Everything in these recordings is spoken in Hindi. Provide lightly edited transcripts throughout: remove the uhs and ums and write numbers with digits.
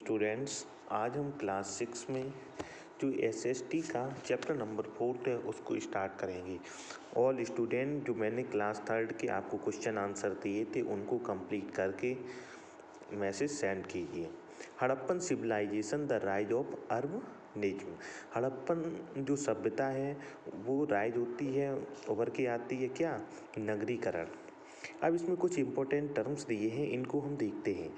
स्टूडेंट्स, आज हम क्लास 6 में जो एसएसटी का चैप्टर नंबर 4 है उसको स्टार्ट करेंगे। ऑल स्टूडेंट, जो मैंने क्लास 3 के आपको क्वेश्चन आंसर दिए थे उनको कंप्लीट करके मैसेज सेंड कीजिए। Harappan civilization the rise of urbanism. Harappan जो सभ्यता है वो राइज होती है, उभर के आती है क्या, नगरीकरण। अब इसमें कुछ इंपॉर्टेंट टर्म्स दिए हैं, इनको हम देखते हैं।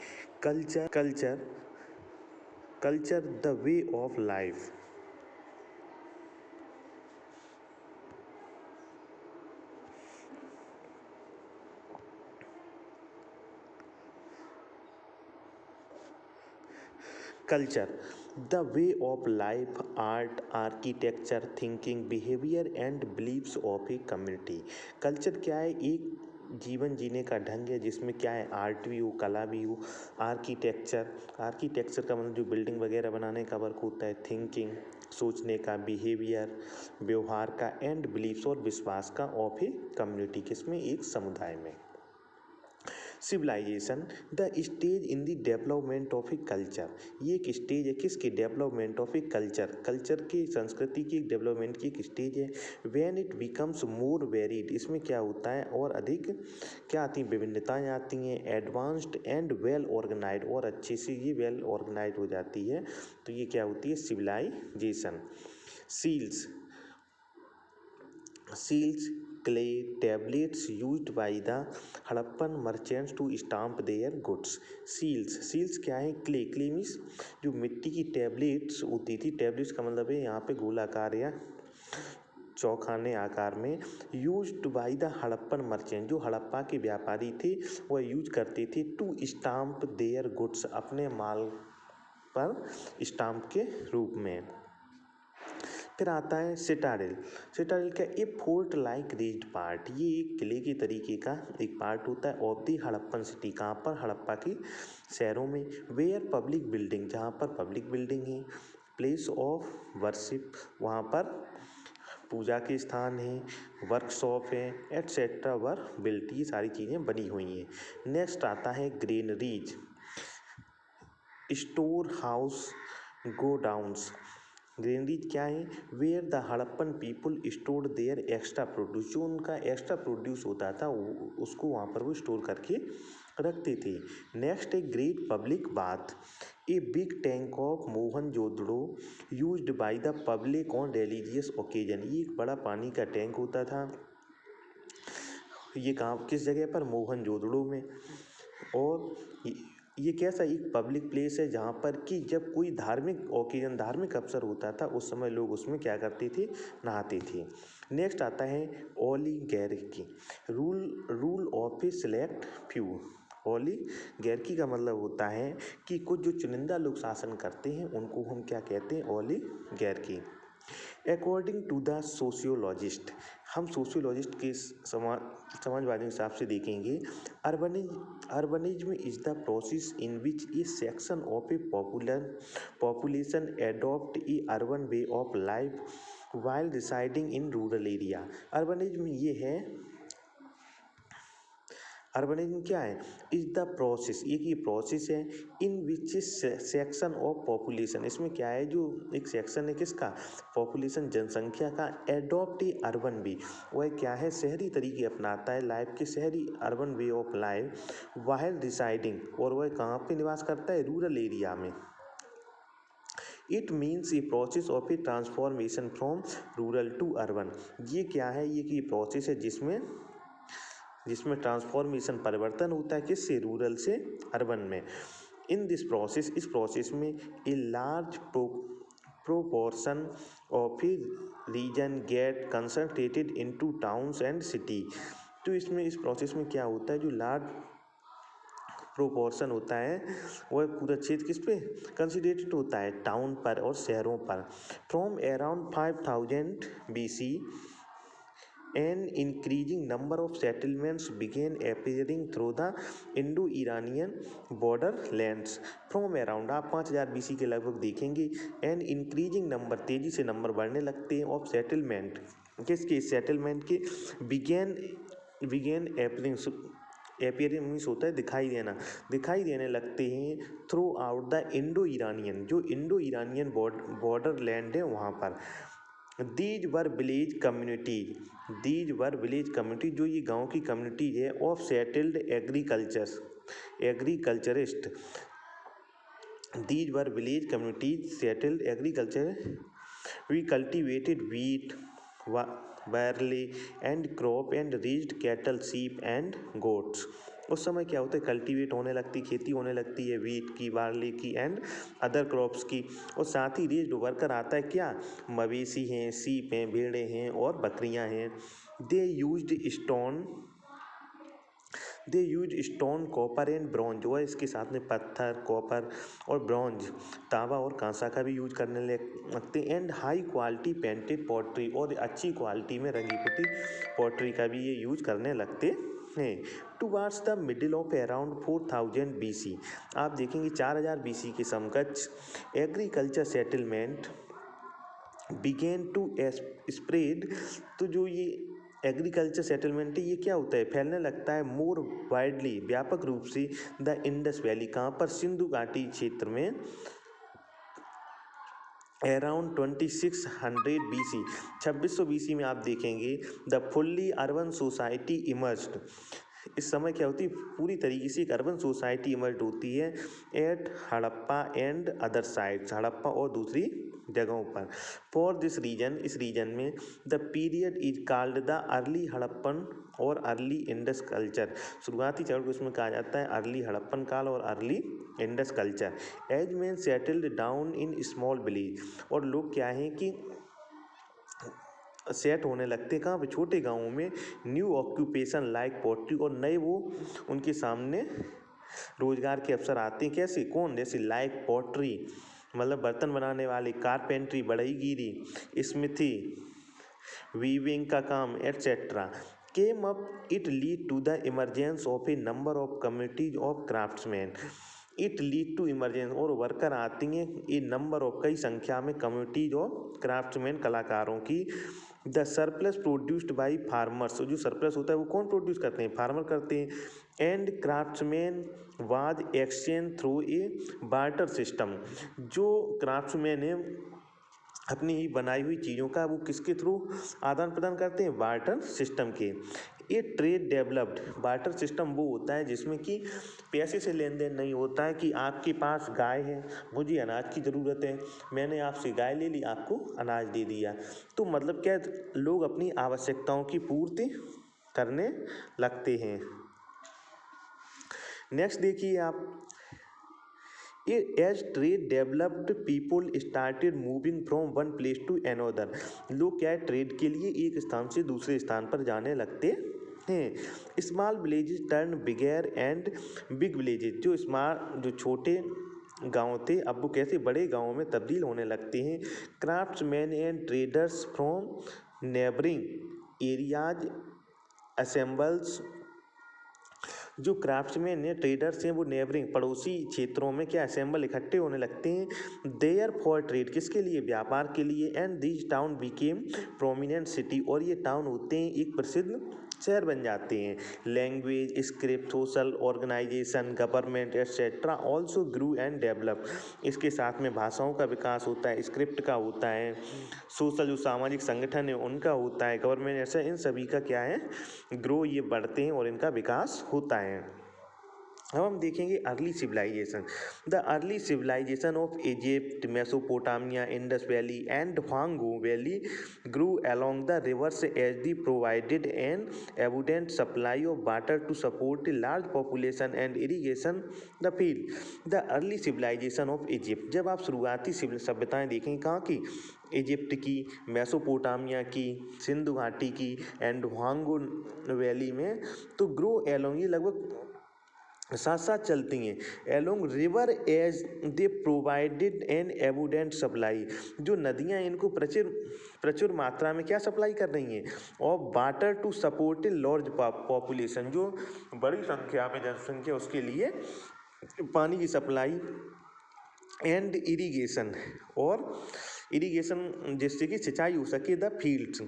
Culture the way of life. Culture the way of life, art, architecture, thinking, behaviour and believes of a community. Culture क्या है? एक जीवन जीने का ढंग है जिसमें क्या है, आर्ट भी हो, कला भी हो। आर्किटेक्चर का मतलब जो बिल्डिंग वगैरह बनाने का वर्क होता है। थिंकिंग, सोचने का। बिहेवियर, व्यवहार का। एंड बिलीव्स, और विश्वास का, ऑफ ए कम्युनिटी, किसमें, एक समुदाय में। Civilization the stage in the development of a culture. ये एक स्टेज है किसके, development of a culture. Culture की, संस्कृति की डेवलपमेंट की एक स्टेज है। When it becomes more varied, इसमें क्या होता है, और अधिक क्या आती हैं, विभिन्नताएं आती हैं। एडवांस्ड एंड वेल ऑर्गेनाइज्ड, और अच्छे से ये वेल ऑर्गेनाइज हो जाती है, तो ये क्या होती है, civilisation. Seals, clay tablets used by the Harappan merchants to stamp their goods. Seals क्या है, क्ले मीन्स जो मिट्टी की टैबलेट्स होती थी। टैबलेट्स का मतलब है यहाँ पे गोलाकार या चौखाने आकार में। Used by the Harappan merchant, जो हड़प्पा के व्यापारी थे वह यूज करते थे टू स्टाम्प देयर गुड्स, अपने माल पर स्टाम्प के रूप में। फिर आता है सिटाडेल का ए फोर्ट लाइक रिज्ड पार्ट। ये एक किले के तरीके का एक पार्ट होता है ऑफ दी हड़प्पन सिटी। कहाँ पर, हड़प्पा के शहरों में। वेयर पब्लिक बिल्डिंग, जहाँ पर पब्लिक बिल्डिंग है। प्लेस ऑफ वर्शिप, वहाँ पर पूजा के स्थान है। वर्कशॉप है, एटसेट्रा वर बिल्ट, ये सारी चीज़ें बनी हुई हैं। नेक्स्ट आता है granaries, storehouse, godowns. Granaries क्या है, where the Harappan people store their extra produce, जो उनका एक्स्ट्रा प्रोड्यूस होता था उसको वहाँ पर वो स्टोर करके रखते थे। नेक्स्ट है great public bath, a big tank of Mohenjodaro used by the public on religious occasion. ये एक बड़ा पानी का टैंक होता था। ये कहाँ, किस जगह पर, मोहनजोदड़ो में। और ये कैसा, एक पब्लिक प्लेस है जहाँ पर कि जब कोई धार्मिक ओकेजन, धार्मिक अवसर होता था उस समय लोग उसमें क्या करते थे, नहाते थे। नेक्स्ट आता है oligarchy, rule of a select few. Oligarchy का मतलब होता है कि कुछ जो चुनिंदा लोग शासन करते हैं उनको हम क्या कहते हैं, ओलिगैर्की। अकॉर्डिंग टू द सोशियोलॉजिस्ट, हम सोशियोलॉजिस्ट के समाजवादी हिसाब से देखेंगे। Urbanism is the process in which A section of A population adopt a urban way of life while residing in rural area. Urbanism ये है, अर्बनिज्म क्या है, इज द प्रोसेस, एक ये प्रोसेस है, इन विच सेक्शन ऑफ पॉपुलेशन, इसमें क्या है, जो एक सेक्शन है किसका, पॉपुलेशन, जनसंख्या का, एडॉप्ट ए अर्बन वे, वह क्या है, शहरी तरीके अपनाता है, लाइफ के शहरी, urban way of life while residing, और वह कहाँ पे निवास करता है, रूरल एरिया में। It means a process of a transformation from rural to urban. ये क्या है, ये कि प्रोसेस है जिसमें ट्रांसफॉर्मेशन, परिवर्तन होता है किससे, रूरल से अर्बन में। इन दिस प्रोसेस, इस प्रोसेस में a large proportion of a region get concentrated into towns and city. तो इसमें, इस प्रोसेस में क्या होता है, जो लार्ज प्रोपोर्शन होता है वह पूरा क्षेत्र किस पे कंसंट्रेटेड होता है, टाउन पर और शहरों पर। From around 5000 BC an increasing number of settlements began appearing through the Indo-Iranian borderlands. From around, आप 5000 BC के लगभग देखेंगे, an increasing number, तेजी से नंबर बढ़ने लगते हैं, of settlement, किसके, सेटलमेंट के, began appearing, अपीयर मीन्स होता है दिखाई देना, दिखाई देने लगते हैं throughout the Indo Iranian, जो इंडो ईरानियन बॉर्डर लैंड है वहाँ पर। These were village communities, these were village community, जो ये गांव की कम्युनिटी है of settled agriculturist, these were village communities settled agriculture, we cultivated wheat, barley and crop and raised cattle, sheep and goats। उस समय क्या होता है, कल्टीवेट होने लगती, खेती होने लगती है वीट की, बार्ली की एंड अदर क्रॉप्स की, और साथ ही रेज्ड वर्कर आता है क्या, मवेशी हैं, सीप हैं, भेड़ें हैं और बकरियां हैं। They used stone copper and bronze, वो इसके साथ में पत्थर, कॉपर और ब्रॉन्ज, तांबा और कांसा का भी यूज करने लगते हैं। And high quality painted pottery, और अच्छी क्वालिटी में रंगी पुटी पॉटरी का भी ये यूज करने लगते हैं। Towards the middle of around 4000 BC, आप देखेंगे 4000 BC के समकक्ष agriculture settlement began to spread, तो जो ये एग्रीकल्चर सेटलमेंट है ये क्या होता है, फैलने लगता है मोर वाइडली, व्यापक रूप से, द इंडस वैली, कहाँ पर, सिंधु घाटी क्षेत्र में, अराउंड 2600 BC, 2600 BC में आप देखेंगे the fully urban society emerged, इस समय क्या होती है, पूरी तरीके से एक अर्बन सोसाइटी इमर्ज होती है at Harappa and other sites, Harappa और दूसरी जगहों पर। फॉर दिस रीजन, इस रीजन में the period is called the early Harappan और अर्ली इंडस कल्चर, शुरुआती चरण को इसमें कहा जाता है अर्ली हड़प्पन काल और early Indus culture. As man settled down in small village, और लोग क्या हैं कि सेट होने लगते कहाँ पे, छोटे गाँवों में। न्यू ऑक्यूपेशन लाइक पोट्री, और नए वो उनके सामने रोजगार के अवसर आते हैं, कैसे, कौन, जैसे लाइक पोट्री मतलब बर्तन बनाने वाले, कारपेंट्री बढ़ईगिरी, स्मिथी, वीविंग का काम etcetera came up. It lead to the emergence of a number of communities of craftsman, it lead to emergence, और वर्कर आती हैं ए नंबर ऑफ, कई संख्या में, कम्युनिटीज ऑफ क्राफ्ट्समैन कलाकारों की। The surplus produced by farmers, जो सरप्लस होता है वो कौन प्रोड्यूस करते हैं, फार्मर करते हैं। And craftsman was exchange through a barter system, जो क्राफ्ट्समैन है अपनी ही बनाई हुई चीज़ों का वो किसके थ्रू आदान प्रदान करते हैं, बार्टर सिस्टम के। ये ट्रेड डेवलप्ड, बार्टर सिस्टम वो होता है जिसमें कि पैसे से लेन देन नहीं होता है, कि आपके पास गाय है, मुझे अनाज की ज़रूरत है, मैंने आपसे गाय ले ली, आपको अनाज दे दिया, तो मतलब क्या, लोग अपनी आवश्यकताओं की पूर्ति करने लगते हैं। नेक्स्ट देखिए आप, as trade developed people started moving from one place to another, लोग क्या है ट्रेड के लिए एक स्थान से दूसरे स्थान पर जाने लगते हैं। Small villages turn bigger and big villages, जो छोटे गांव थे अब वो कैसे बड़े गांवों में तब्दील होने लगते हैं। Craftsman and traders from neighbouring areas assembles, जो क्राफ्ट्समैन हैं, ट्रेडर्स हैं, वो नेबरिंग पड़ोसी क्षेत्रों में क्या असेंबल इकट्ठे होने लगते हैं। देयर फॉर ट्रेड, किसके लिए, व्यापार के लिए। And this town became prominent city, और ये टाउन होते हैं एक प्रसिद्ध शहर बन जाते हैं। Language, script, social organisation, government etcetera also grew and develop, इसके साथ में भाषाओं का विकास होता है, स्क्रिप्ट का होता है, सोशल जो सामाजिक संगठन है उनका होता है, गवर्नमेंट ऐसा, इन सभी का क्या है ग्रो, ये बढ़ते हैं और इनका विकास होता है। अब हम देखेंगे early civilization. The early civilization of Egypt, Mesopotamia, Indus valley and Huang valley grew along the rivers as they provided an abundant supply of water to support a large population and irrigation the field. The early civilization of Egypt, जब आप शुरुआती सभ्यताएं देखेंगे कहाँ की, इजिप्ट की, मेसोपोटामिया की, सिंधु घाटी की एंड ह्वांगू वैली में, तो ग्रो एलोंग, ये लगभग साथ साथ चलती हैं, along river as they provided an abundant supply, जो नदियाँ इनको प्रचुर मात्रा में क्या सप्लाई कर रही हैं, और water to support a large population, जो बड़ी संख्या में जनसंख्या उसके लिए पानी की सप्लाई, एंड इरिगेशन, और इरिगेशन जिससे कि सिंचाई हो सके the fields.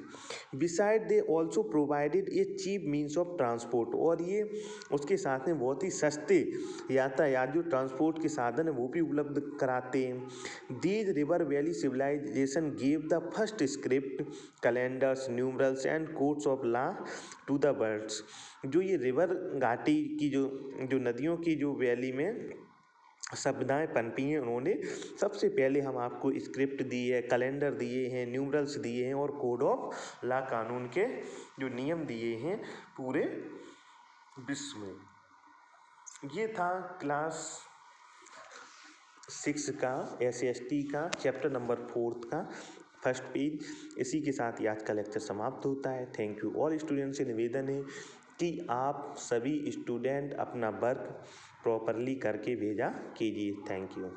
Beside they also provided a cheap means of transport, और ये उसके साथ में बहुत ही सस्ते यातायात जो ट्रांसपोर्ट के साधन है वो भी उपलब्ध कराते हैं। These river valley civilisation gave the first script, calendars, numerals and codes of law to the birds. जो ये रिवर घाटी की जो नदियों की जो वैली में सभ्यताएं पनपी हैं, उन्होंने सबसे पहले हम आपको स्क्रिप्ट दी है, कैलेंडर दिए हैं, न्यूमरल्स दिए हैं और कोड ऑफ लॉ कानून के जो नियम दिए हैं पूरे विश्व में। ये था क्लास 6 का SST का चैप्टर नंबर 4 का फर्स्ट पेज। इसी के साथ ही आज का लेक्चर समाप्त होता है। थैंक यू ऑल स्टूडेंट से निवेदन है कि आप सभी स्टूडेंट अपना वर्क प्रॉपरली करके भेजा कीजिए। Thank you.